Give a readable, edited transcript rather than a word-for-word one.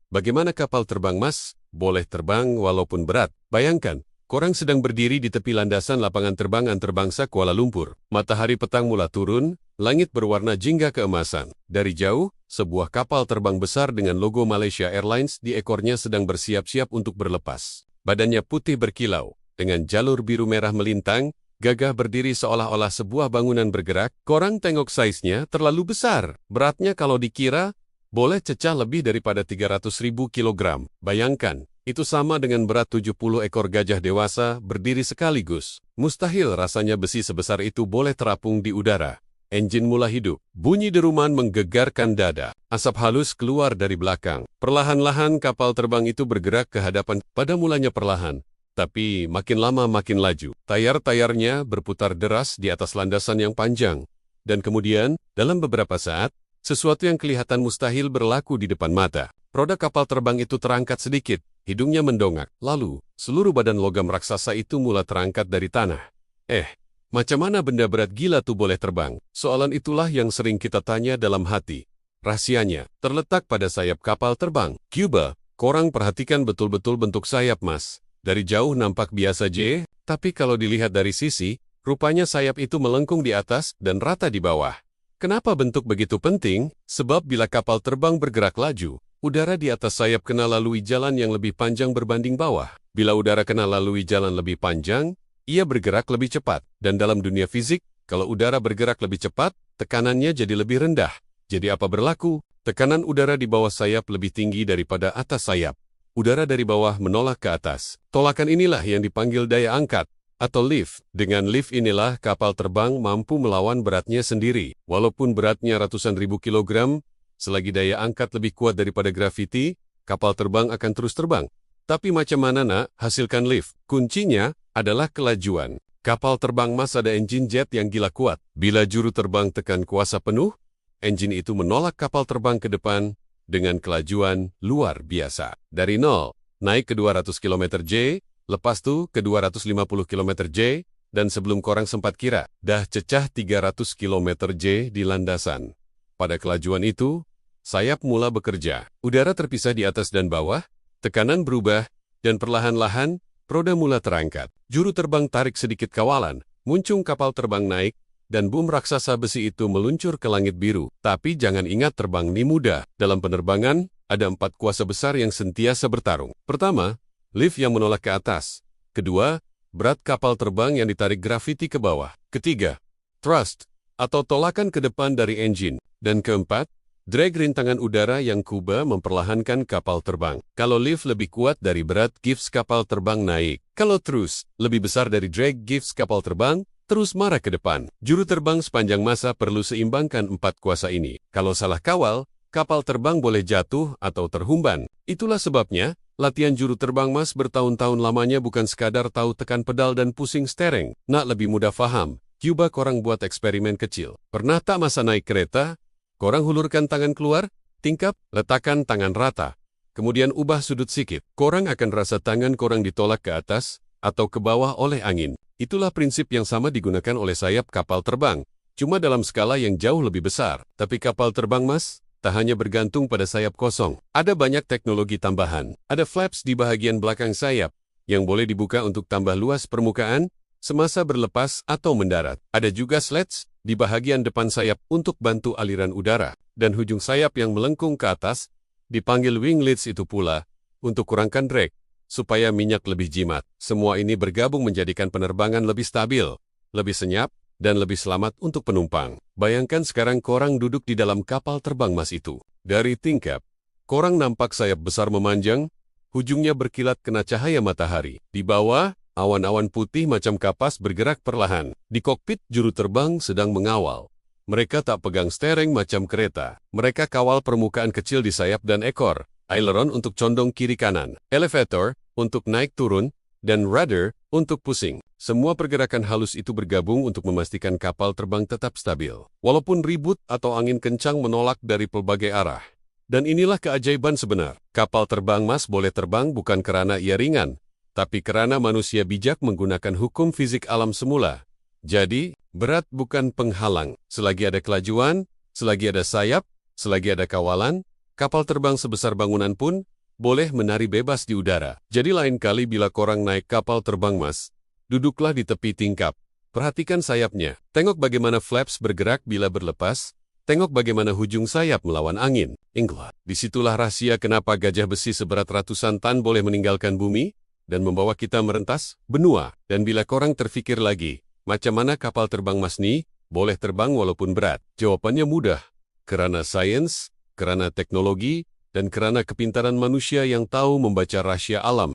Bagaimana kapal terbang Mas boleh terbang walaupun berat? Bayangkan, korang sedang berdiri di tepi landasan lapangan terbang antarabangsa Kuala Lumpur. Matahari petang mulai turun, langit berwarna jingga keemasan. Dari jauh, sebuah kapal terbang besar dengan logo Malaysia Airlines di ekornya sedang bersiap-siap untuk berlepas. Badannya putih berkilau, dengan jalur biru merah melintang, gagah berdiri seolah-olah sebuah bangunan bergerak. Korang tengok saiznya terlalu besar. Beratnya kalau dikira, boleh cecah lebih daripada 300.000 kilogram. Bayangkan, itu sama dengan berat 70 ekor gajah dewasa berdiri sekaligus. Mustahil rasanya besi sebesar itu boleh terapung di udara. Enjin mulai hidup. Bunyi deruman menggegarkan dada. Asap halus keluar dari belakang. Perlahan-lahan kapal terbang itu bergerak ke hadapan. Pada mulanya perlahan, tapi makin lama makin laju. Tayar-tayarnya berputar deras di atas landasan yang panjang. Dan kemudian, dalam beberapa saat, sesuatu yang kelihatan mustahil berlaku di depan mata. Roda kapal terbang itu terangkat sedikit, hidungnya mendongak. Lalu, seluruh badan logam raksasa itu mulai terangkat dari tanah. Macam mana benda berat gila tuh boleh terbang? Soalan itulah yang sering kita tanya dalam hati. Rahasianya terletak pada sayap kapal terbang. Cuba, korang perhatikan betul-betul bentuk sayap Mas. Dari jauh nampak biasa aja, tapi kalau dilihat dari sisi, rupanya sayap itu melengkung di atas dan rata di bawah. Kenapa bentuk begitu penting? Sebab bila kapal terbang bergerak laju, udara di atas sayap kena lalui jalan yang lebih panjang berbanding bawah. Bila udara kena lalui jalan lebih panjang, ia bergerak lebih cepat. Dan dalam dunia fisik, kalau udara bergerak lebih cepat, tekanannya jadi lebih rendah. Jadi apa berlaku? Tekanan udara di bawah sayap lebih tinggi daripada atas sayap. Udara dari bawah menolak ke atas. Tolakan inilah yang dipanggil daya angkat, atau lift. Dengan lift inilah kapal terbang mampu melawan beratnya sendiri. Walaupun beratnya ratusan ribu kilogram, selagi daya angkat lebih kuat daripada grafiti, kapal terbang akan terus terbang. Tapi macam mana nak hasilkan lift? Kuncinya adalah kelajuan. Kapal terbang Mas ada enjin jet yang gila kuat. Bila juru terbang tekan kuasa penuh, enjin itu menolak kapal terbang ke depan dengan kelajuan luar biasa. Dari 0, naik ke 200 km/j, lepas tuh ke 250 km/j, dan sebelum korang sempat kira, dah cecah 300 km/j di landasan. Pada kelajuan itu, sayap mula bekerja. Udara terpisah di atas dan bawah, tekanan berubah, dan perlahan-lahan, roda mula terangkat. Juru terbang tarik sedikit kawalan, muncung kapal terbang naik, dan boom raksasa besi itu meluncur ke langit biru. Tapi jangan ingat terbang ni mudah. Dalam penerbangan, ada 4 kuasa besar yang sentiasa bertarung. Pertama, lift yang menolak ke atas. Kedua, berat kapal terbang yang ditarik grafiti ke bawah. Ketiga, thrust, atau tolakan ke depan dari enjin. Dan keempat, drag rintangan udara yang kuba memperlahankan kapal terbang. Kalau lift lebih kuat dari berat gives kapal terbang naik. Kalau thrust lebih besar dari drag gives kapal terbang terus marah ke depan. Juru terbang sepanjang masa perlu seimbangkan 4 kuasa ini. Kalau salah kawal, kapal terbang boleh jatuh atau terhumban. Itulah sebabnya, latihan juru terbang Mas bertahun-tahun lamanya bukan sekadar tahu tekan pedal dan pusing stereng. Nak lebih mudah faham, Cuba korang buat eksperimen kecil. Pernah tak masa naik kereta? Korang hulurkan tangan keluar, tingkap, letakkan tangan rata. Kemudian ubah sudut sikit. Korang akan rasa tangan korang ditolak ke atas atau ke bawah oleh angin. Itulah prinsip yang sama digunakan oleh sayap kapal terbang. Cuma dalam skala yang jauh lebih besar. Tapi kapal terbang Mas, tak hanya bergantung pada sayap kosong. Ada banyak teknologi tambahan. Ada flaps di bahagian belakang sayap, yang boleh dibuka untuk tambah luas permukaan, semasa berlepas atau mendarat. Ada juga slats di bahagian depan sayap untuk bantu aliran udara. Dan hujung sayap yang melengkung ke atas, dipanggil winglets itu pula, untuk kurangkan drag, supaya minyak lebih jimat. Semua ini bergabung menjadikan penerbangan lebih stabil, lebih senyap, dan lebih selamat untuk penumpang. Bayangkan sekarang korang duduk di dalam kapal terbang Mas itu. Dari tingkap, korang nampak sayap besar memanjang, hujungnya berkilat kena cahaya matahari. Di bawah, awan-awan putih macam kapas bergerak perlahan. Di kokpit, juru terbang sedang mengawal. Mereka tak pegang stereng macam kereta. Mereka kawal permukaan kecil di sayap dan ekor. Aileron untuk condong kiri kanan, elevator untuk naik turun, dan rudder untuk pusing. Semua pergerakan halus itu bergabung untuk memastikan kapal terbang tetap stabil. Walaupun ribut atau angin kencang menolak dari pelbagai arah. Dan inilah keajaiban sebenar. Kapal terbang Mas boleh terbang bukan karena ia ringan, tapi karena manusia bijak menggunakan hukum fisik alam semula. Jadi, berat bukan penghalang. Selagi ada kelajuan, selagi ada sayap, selagi ada kawalan, kapal terbang sebesar bangunan pun boleh menari bebas di udara. Jadi lain kali bila korang naik kapal terbang Mas, duduklah di tepi tingkap. Perhatikan sayapnya. Tengok bagaimana flaps bergerak bila berlepas. Tengok bagaimana hujung sayap melawan angin. Inglah. Disitulah rahasia kenapa gajah besi seberat ratusan tan boleh meninggalkan bumi dan membawa kita merentas benua. Dan bila korang terfikir lagi, macam mana kapal terbang Mas ni boleh terbang walaupun berat? Jawabannya mudah. Kerana sains, kerana teknologi, dan kerana kepintaran manusia yang tahu membaca rahasia alam.